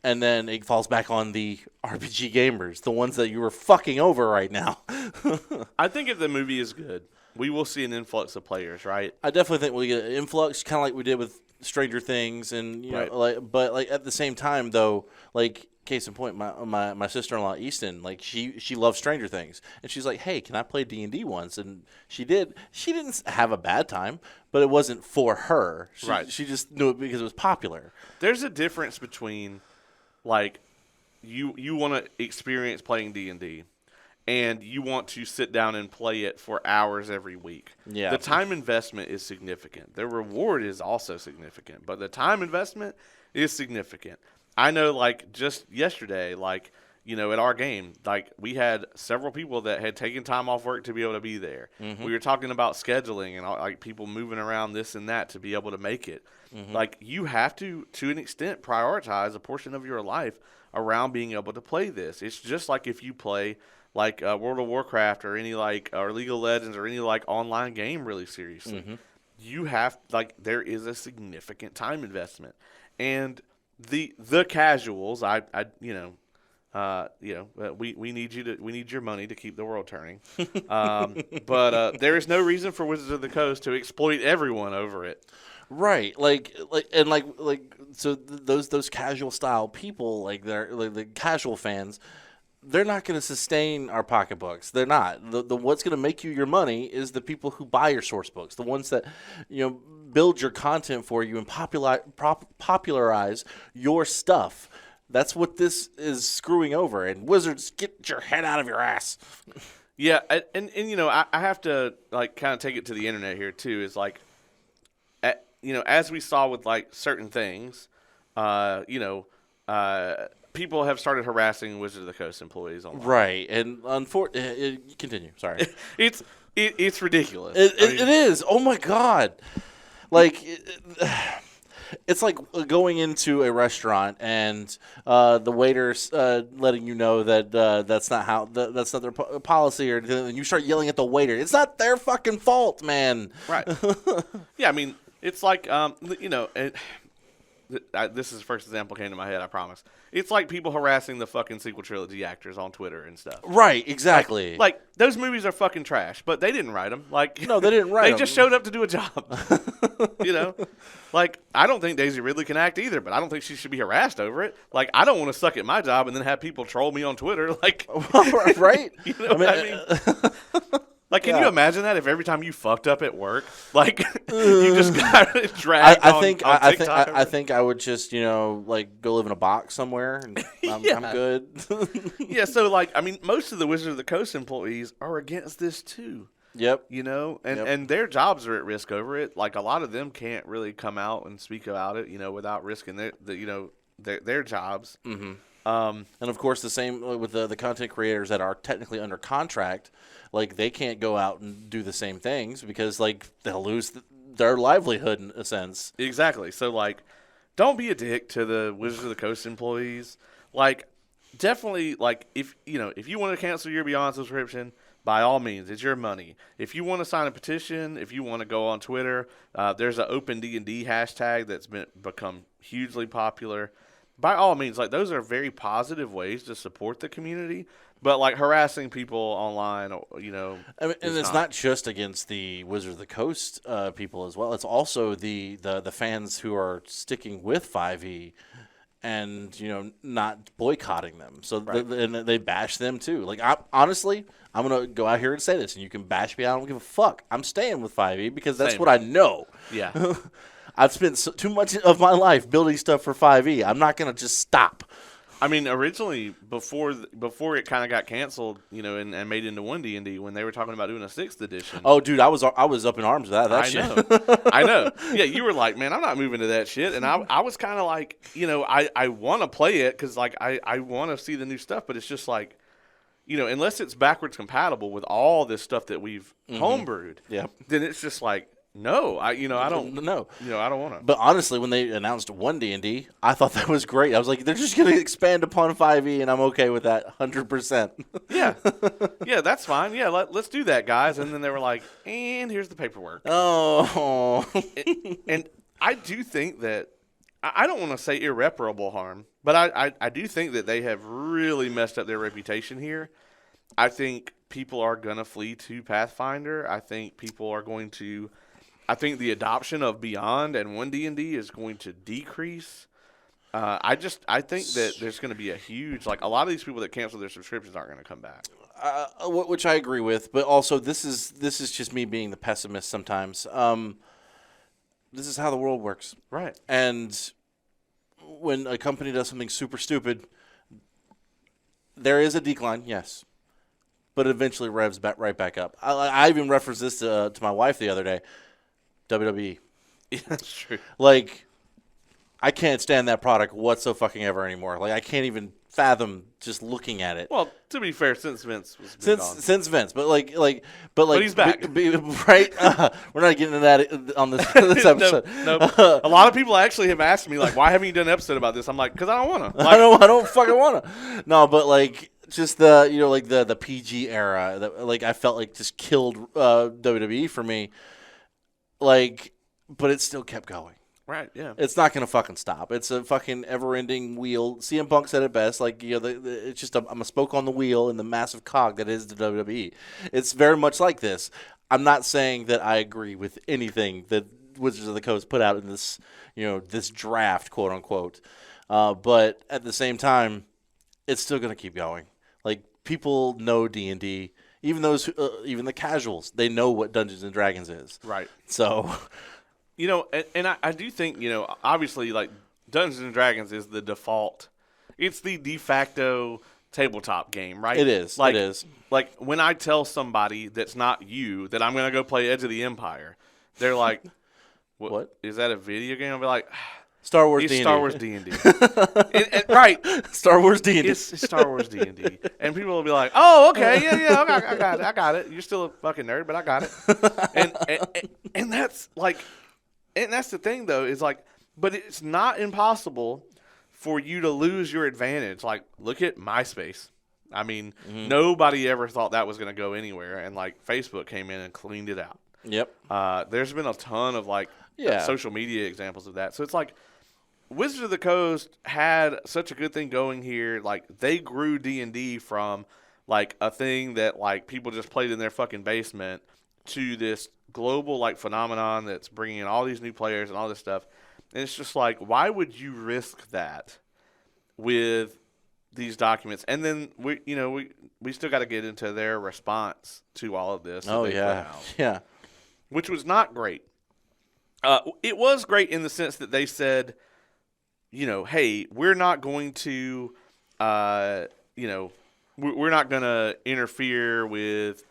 And then it falls back on the RPG gamers, the ones that you were fucking over right now. I think if the movie is good, we will see an influx of players, right? I definitely think we'll get an influx, kind of like we did with Stranger Things, and but like at the same time though, like case in point, my sister-in-law Easton, like she loves Stranger Things, and she's like, hey, can I play D&D once? And she did. She didn't have a bad time, but it wasn't for her. She just knew it because it was popular. There's a difference between like you want to experience playing D&D and you want to sit down and play it for hours every week. Yeah. The time investment is significant. The reward is also significant, but the time investment is significant. I know, like, just yesterday, like, at our game, like, we had several people that had taken time off work to be able to be there. Mm-hmm. We were talking about scheduling and, like, people moving around this and that to be able to make it. Mm-hmm. Like, you have to an extent, prioritize a portion of your life around being able to play this. It's just like if you play, like, World of Warcraft or any, like, or League of Legends or any, like, online game really seriously. Mm-hmm. You have, like, there is a significant time investment. And the casuals, we need your money to keep the world turning. But there is no reason for Wizards of the Coast to exploit everyone over it. Right, so those casual style people, like they're like the casual fans, they're not going to sustain our pocketbooks. They're not. The what's going to make you your money is the people who buy your source books, the ones that build your content for you and popularize your stuff. That's what this is screwing over. And Wizards, get your head out of your ass. Yeah, and you know, I have to like kind of take it to the internet here too. Is like, you know, as we saw with like certain things, you know, people have started harassing Wizard of the Coast employees online. Right, and continue. Sorry, it's ridiculous. It is. Oh my god, like. It's like going into a restaurant and the waiter's letting you know that that's not that's not their policy, or you start yelling at the waiter. It's not their fucking fault, man. Right. Yeah, I mean, it's like you know, this is the first example came to my head. I promise. It's like people harassing the fucking sequel trilogy actors on Twitter and stuff. Right. Exactly. Like those movies are fucking trash, but they didn't write them. Like no, they didn't write them. They just showed up to do a job. You know, like I don't think Daisy Ridley can act either, but I don't think she should be harassed over it. Like I don't want to suck at my job and then have people troll me on Twitter. Like, right? You know what I mean? Like, can you imagine that if every time you fucked up at work, like you just got dragged on TikTok? I think I would just, you know, like go live in a box somewhere and I'm good. Yeah, so like, I mean, most of the Wizard of the Coast employees are against this too. Yep. You know, and their jobs are at risk over it. Like a lot of them can't really come out and speak about it, you know, without risking their jobs. Mm-hmm. And of course, the same with the content creators that are technically under contract. Like they can't go out and do the same things because like they'll lose their livelihood in a sense. Exactly. So like, don't be a dick to the Wizards of the Coast employees. Like, definitely, like if you want to cancel your Beyond subscription, by all means, it's your money. If you want to sign a petition, if you want to go on Twitter, there's an Open D&D hashtag that's become hugely popular. By all means, like those are very positive ways to support the community. But like harassing people online, you know, I mean, and it's not just against the Wizard of the Coast people as well. It's also the fans who are sticking with 5e and, you know, not boycotting them. So and they bash them too. Like honestly, I'm gonna go out here and say this, and you can bash me. I don't give a fuck. I'm staying with 5e because that's what I know. Yeah. I've spent too much of my life building stuff for 5e. I'm not gonna just stop. I mean, originally, before it kind of got canceled, you know, and made into 1D&D, when they were talking about doing a 6th edition. Oh, dude, I was up in arms with that shit. I know. Yeah, you were like, man, I'm not moving to that shit. And I was kind of like, you know, I want to play it because, like, I want to see the new stuff. But it's just like, you know, unless it's backwards compatible with all this stuff that we've homebrewed, then it's just like, no, I don't know. You know, I don't want to. But honestly, when they announced 1D&D, I thought that was great. I was like, they're just going to expand upon 5e, and I'm okay with that 100%. Yeah, that's fine. Yeah, let's do that, guys. And then they were like, and here's the paperwork. Oh. And I do think that, I don't want to say irreparable harm, but I do think that they have really messed up their reputation here. I think people are going to flee to Pathfinder. I think people are going to... I think the adoption of Beyond and 1D&D is going to decrease. I think that there's going to be a huge, like a lot of these people that cancel their subscriptions aren't going to come back. Which I agree with, but also this is just me being the pessimist sometimes. This is how the world works, right? And when a company does something super stupid, there is a decline, yes, but it eventually revs right back up. I even referenced this to my wife the other day. WWE. Yeah, that's true. Like, I can't stand that product whatsoever anymore. Like, I can't even fathom just looking at it. Well, to be fair, since Vince was since Vince, but he's back, right? We're not getting into that on this episode. Nope. A lot of people actually have asked me, like, why haven't you done an episode about this? I'm like, because I don't want to. Like, I don't fucking want to. No, but like. Just the PG era that like I felt like just killed WWE for me. Like, but it still kept going. Right, yeah. It's not going to fucking stop. It's a fucking ever-ending wheel. CM Punk said it best. Like, you know, it's just I'm a spoke on the wheel in the massive cog that is the WWE. It's very much like this. I'm not saying that I agree with anything that Wizards of the Coast put out in this, you know, this draft, quote unquote. But at the same time, it's still going to keep going. Like, people know D&D. Even even the casuals, they know what Dungeons and Dragons is. Right. So, you know, and I do think, you know, obviously, like Dungeons and Dragons is the default. it's the de facto tabletop game, right? It is. Like, it is. Like when I tell somebody that's not you that I'm gonna go play Edge of the Empire, they're like, "What is that? A video game?" I'll be like, Star Wars "It's D&D. Star Wars D&D." Right? Star Wars D&D. It's Star Wars D&D, and people will be like, "Oh, okay, yeah, I got it. You're still a fucking nerd, but I got it." And that's like, and that's the thing though is like, but it's not impossible for you to lose your advantage. Like, look at MySpace. I mean, nobody ever thought that was going to go anywhere, and like Facebook came in and cleaned it out. Yep. There's been a ton of like social media examples of that. So it's like Wizards of the Coast had such a good thing going here. Like they grew D&D from like a thing that like people just played in their fucking basement to this global like phenomenon that's bringing in all these new players and all this stuff. And it's just like, why would you risk that with these documents? And then we still got to get into their response to all of this. Oh yeah, yeah. Which was not great. It was great in the sense that they said, hey, we're not going to, we're not going to interfere with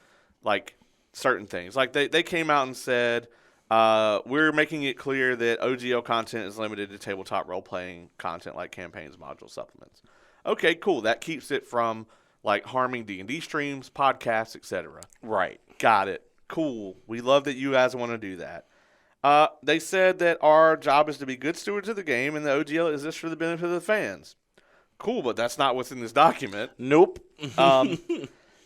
like certain things. Like they came out and said, we're making it clear that OGL content is limited to tabletop role-playing content like campaigns, modules, supplements. Okay, cool. That keeps it from like harming D&D streams, podcasts, etc. Right. Got it. Cool. We love that you guys want to do that. They said that our job is to be good stewards of the game, and the OGL is this for the benefit of the fans. Cool, but that's not what's in this document. Nope. And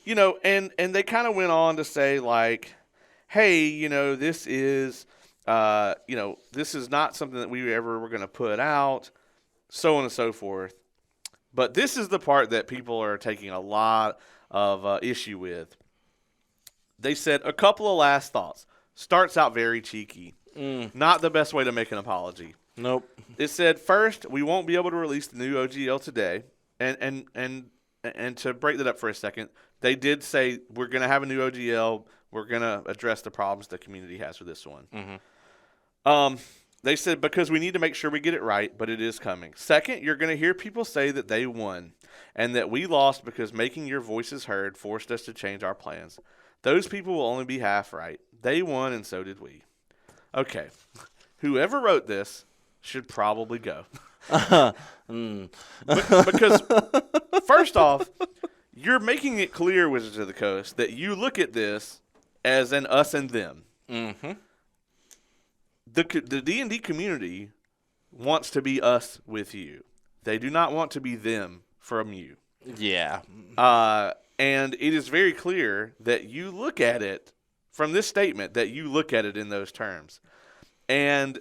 they kind of went on to say like, hey, this is, this is not something that we ever were going to put out, so on and so forth. But this is the part that people are taking a lot of issue with. They said a couple of last thoughts. Starts out very cheeky. Not the best way to make an apology. Nope. It said, first, we won't be able to release the new OGL today. And to break that up for a second, they did say we're going to have a new OGL. We're going to address the problems the community has with this one. They said because we need to make sure we get it right, but it is coming. Second, you're going to hear people say that they won and that we lost because making your voices heard forced us to change our plans. Those people will only be half right. They won, and so did we. Okay. Whoever wrote this should probably go. Because, first off, you're making it clear, Wizards of the Coast, that you look at this as an us and them. Mm-hmm. The D&D community wants to be us with you. They do not want to be them from you. Yeah. And it is very clear that you look at it from this statement, that you look at it in those terms. And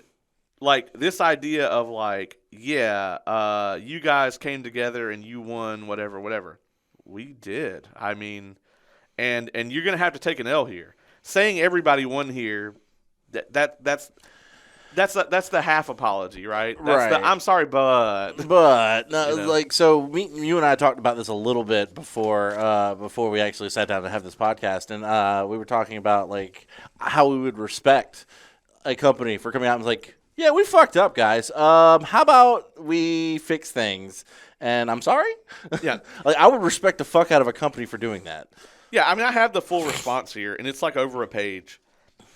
like this idea of like, you guys came together and you won whatever. We did. I mean, and you're going to have to take an L here. Saying everybody won here, that's the half apology, right? That's right. I'm sorry, but no, like so. You and I talked about this a little bit before we actually sat down to have this podcast, and we were talking about like how we would respect a company for coming out and like, yeah, we fucked up, guys. How about we fix things? And I'm sorry. Yeah, like I would respect the fuck out of a company for doing that. Yeah, I mean, I have the full response here, and it's like over a page.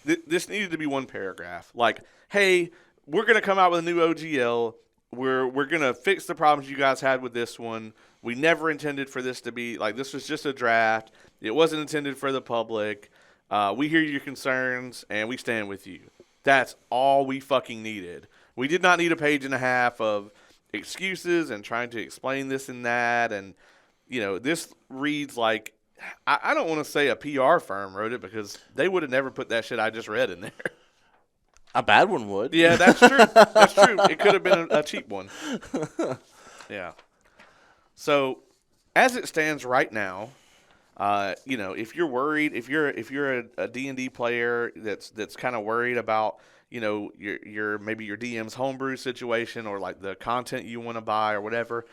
This needed to be one paragraph. Like, hey, we're going to come out with a new OGL. We're going to fix the problems you guys had with this one. We never intended for this to be, like, this was just a draft. It wasn't intended for the public. We hear your concerns, and we stand with you. That's all we fucking needed. We did not need a page and a half of excuses and trying to explain this and that. And, this reads like, I don't want to say a PR firm wrote it because they would have never put that shit I just read in there. A bad one would. Yeah, that's true. That's true. It could have been a cheap one. Yeah. So, as it stands right now, if you're worried, if you're a D&D player that's kind of worried about, your maybe your DM's homebrew situation or like the content you want to buy or whatever,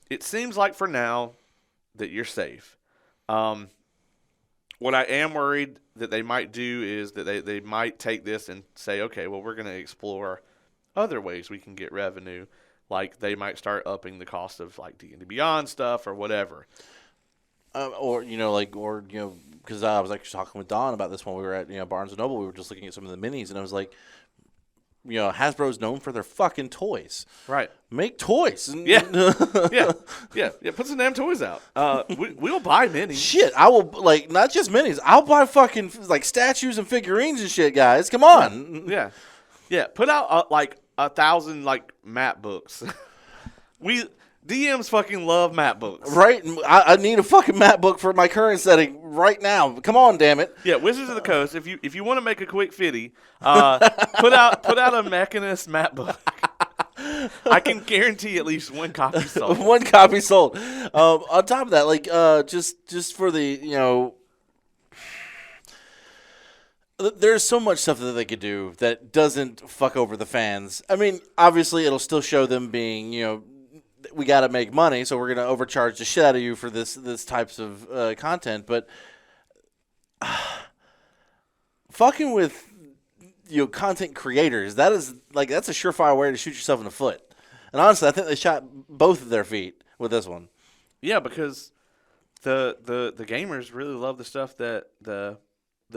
it seems like for now that you're safe. What I am worried that they might do is that they might take this and say, okay, well, we're going to explore other ways we can get revenue. like they might start upping the cost of like D&D Beyond stuff or whatever. Because I was actually talking with Don about this when we were at Barnes and Noble. We were just looking at some of the minis, and I was like, Hasbro's known for their fucking toys. Right. Make toys. Yeah. yeah. Put some damn toys out. We'll buy minis. Shit, I will, like, not just minis. I'll buy fucking, like, statues and figurines and shit, guys. Come on. Yeah. Put out, like, 1,000, like, map books. DMs fucking love map books. Right? I need a fucking map book for my current setting right now. Come on, damn it. Yeah, Wizards of the Coast, if you want to make a quick fitty, put out a Mechanist map book. I can guarantee at least one copy sold. One copy sold. On top of that, like, just for the, there's so much stuff that they could do that doesn't fuck over the fans. I mean, obviously, it'll still show them being, we got to make money, so we're going to overcharge the shit out of you for this types of content. But fucking with content creators, that's a surefire way to shoot yourself in the foot. And honestly, I think they shot both of their feet with this one. Yeah, because the gamers really love the stuff that the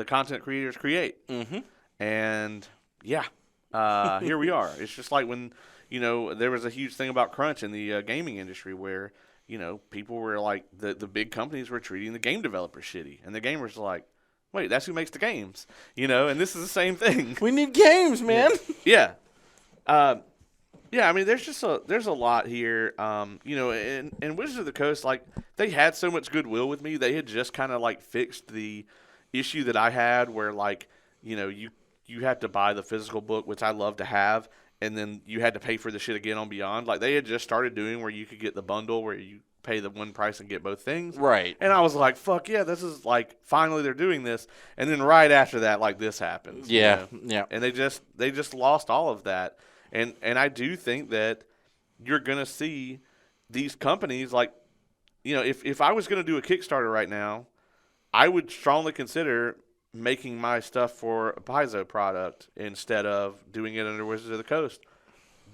content creators create. Mm-hmm. And yeah, here we are. It's just like when there was a huge thing about crunch in the gaming industry where people were like the big companies were treating the game developers shitty, and the gamers were like, wait, that's who makes the games, and this is the same thing. We need games, man. Yeah. I mean, there's a lot here. And Wizards of the Coast, like, they had so much goodwill with me. They had just kind of like fixed the issue that I had where, like, you had to buy the physical book, which I love to have, and then you had to pay for the shit again on Beyond. Like, they had just started doing where you could get the bundle where you pay the one price and get both things. Right. And I was like, fuck yeah, this is like, finally they're doing this. And then right after that, like, this happens. Yeah. Yeah. And they just lost all of that. And I do think that you're going to see these companies, like, if I was going to do a Kickstarter right now, I would strongly consider making my stuff for a Paizo product instead of doing it under Wizards of the Coast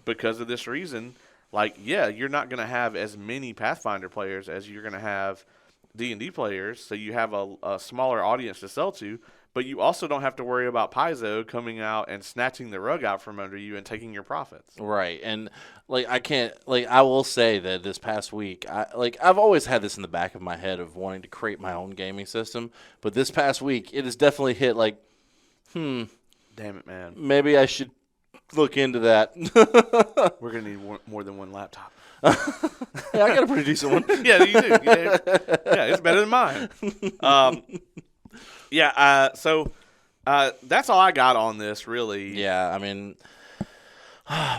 because of this reason. Like, yeah, you're not going to have as many Pathfinder players as you're going to have D&D players, so you have a smaller audience to sell to, but you also don't have to worry about Paizo coming out and snatching the rug out from under you and taking your profits. Right. And I will say that this past week, I've always had this in the back of my head of wanting to create my own gaming system, but this past week it has definitely hit like, damn it, man. Maybe I should look into that. We're going to need more than one laptop. Yeah, I got a pretty decent one. Yeah, you do. Yeah, it's better than mine. So that's all I got on this, really. Yeah, I mean,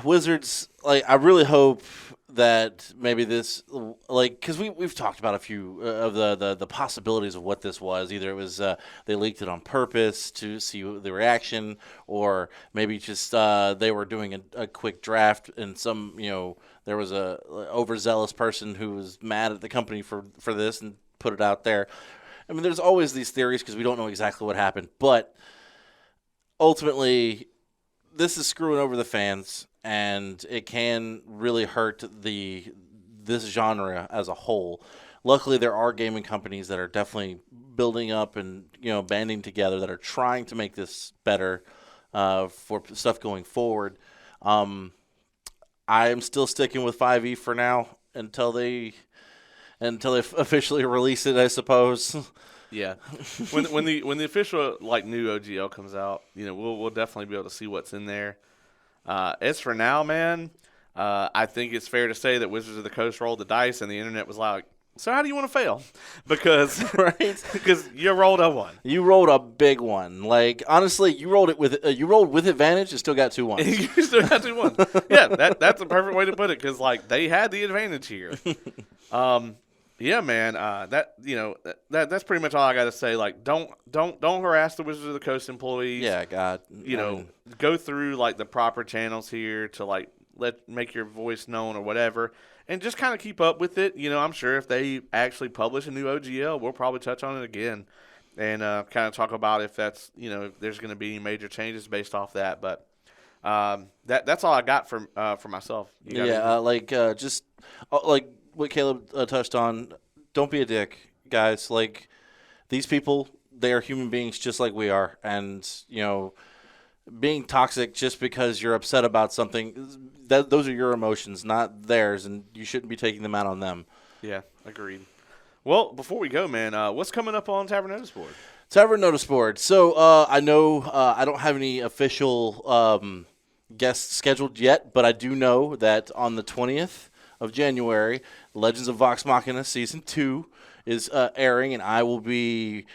Wizards, like, I really hope that maybe this, like, because we've talked about a few of the possibilities of what this was. Either it was they leaked it on purpose to see the reaction, or maybe just they were doing a quick draft and there was a overzealous person who was mad at the company for this and put it out there. I mean, there's always these theories because we don't know exactly what happened, but ultimately, this is screwing over the fans, and it can really hurt this genre as a whole. Luckily, there are gaming companies that are definitely building up and banding together that are trying to make this better for stuff going forward. I am still sticking with 5e for now until they officially release it, I suppose. Yeah, when the official new OGL comes out, we'll definitely be able to see what's in there. As for now, man, I think it's fair to say that Wizards of the Coast rolled the dice, and the internet was like, "So how do you want to fail?" Because because you rolled a 1. You rolled a big one. Like, honestly, you rolled with advantage and still got 2 1s. You still got 2 1s. Yeah, that's a perfect way to put it because they had the advantage here. Yeah, man. That's pretty much all I got to say. Like, don't harass the Wizards of the Coast employees. Yeah, God. Go through the proper channels here to make your voice known or whatever, and just kind of keep up with it. I'm sure if they actually publish a new OGL, we'll probably touch on it again, and kind of talk about if that's if there's going to be any major changes based off that. But That's all I got for myself. You got anything? Just like what Caleb touched on. Don't be a dick, guys. Like these people, they are human beings just like we are, and being toxic just because you're upset about something, those are your emotions, not theirs, and you shouldn't be taking them out on them. Yeah, agreed. Well, before we go, man, what's coming up on Tavern Notice Board? Tavern Notice Board. So I know I don't have any official guests scheduled yet, but I do know that on the 20th of January, Legends of Vox Machina Season 2 is airing, and I will be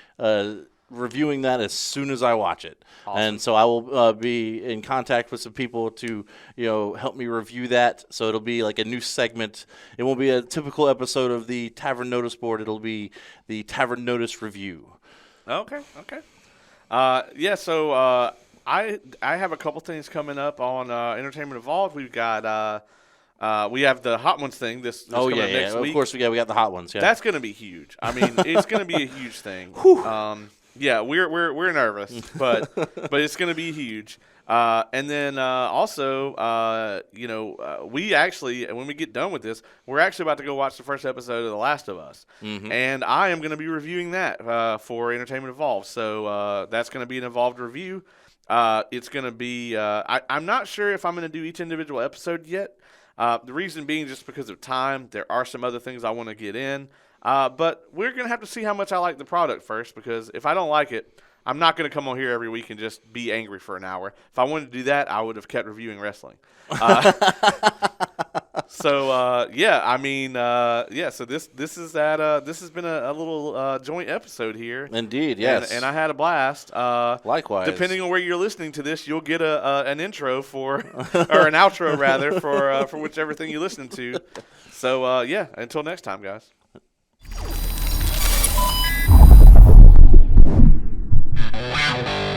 reviewing that as soon as I watch it. Awesome. And so I will be in contact with some people to help me review that. So it'll be like a new segment. It won't be a typical episode of the Tavern Notice Board. It'll be the Tavern Notice Review. Okay. So I have a couple things coming up on Entertainment Evolved. We've got we have the Hot Ones thing this coming up next week. Of course we got the Hot Ones. Yeah, that's going to be huge. I mean, it's going to be a huge thing. Yeah, we're nervous, but it's going to be huge. And then also, we actually, when we get done with this, we're actually about to go watch the first episode of The Last of Us. Mm-hmm. And I am going to be reviewing that for Entertainment Evolved. So that's going to be an Evolved review. It's going to be, I'm not sure if I'm going to do each individual episode yet. The reason being just because of time. There are some other things I want to get in. But we're going to have to see how much I like the product first, because if I don't like it, I'm not going to come on here every week and just be angry for an hour. If I wanted to do that, I would have kept reviewing wrestling. So this is that. This has been a little joint episode here. Indeed, yes. And I had a blast. Likewise. Depending on where you're listening to this, you'll get an intro or an outro rather for whichever thing you listen to. So until next time, guys. Wow.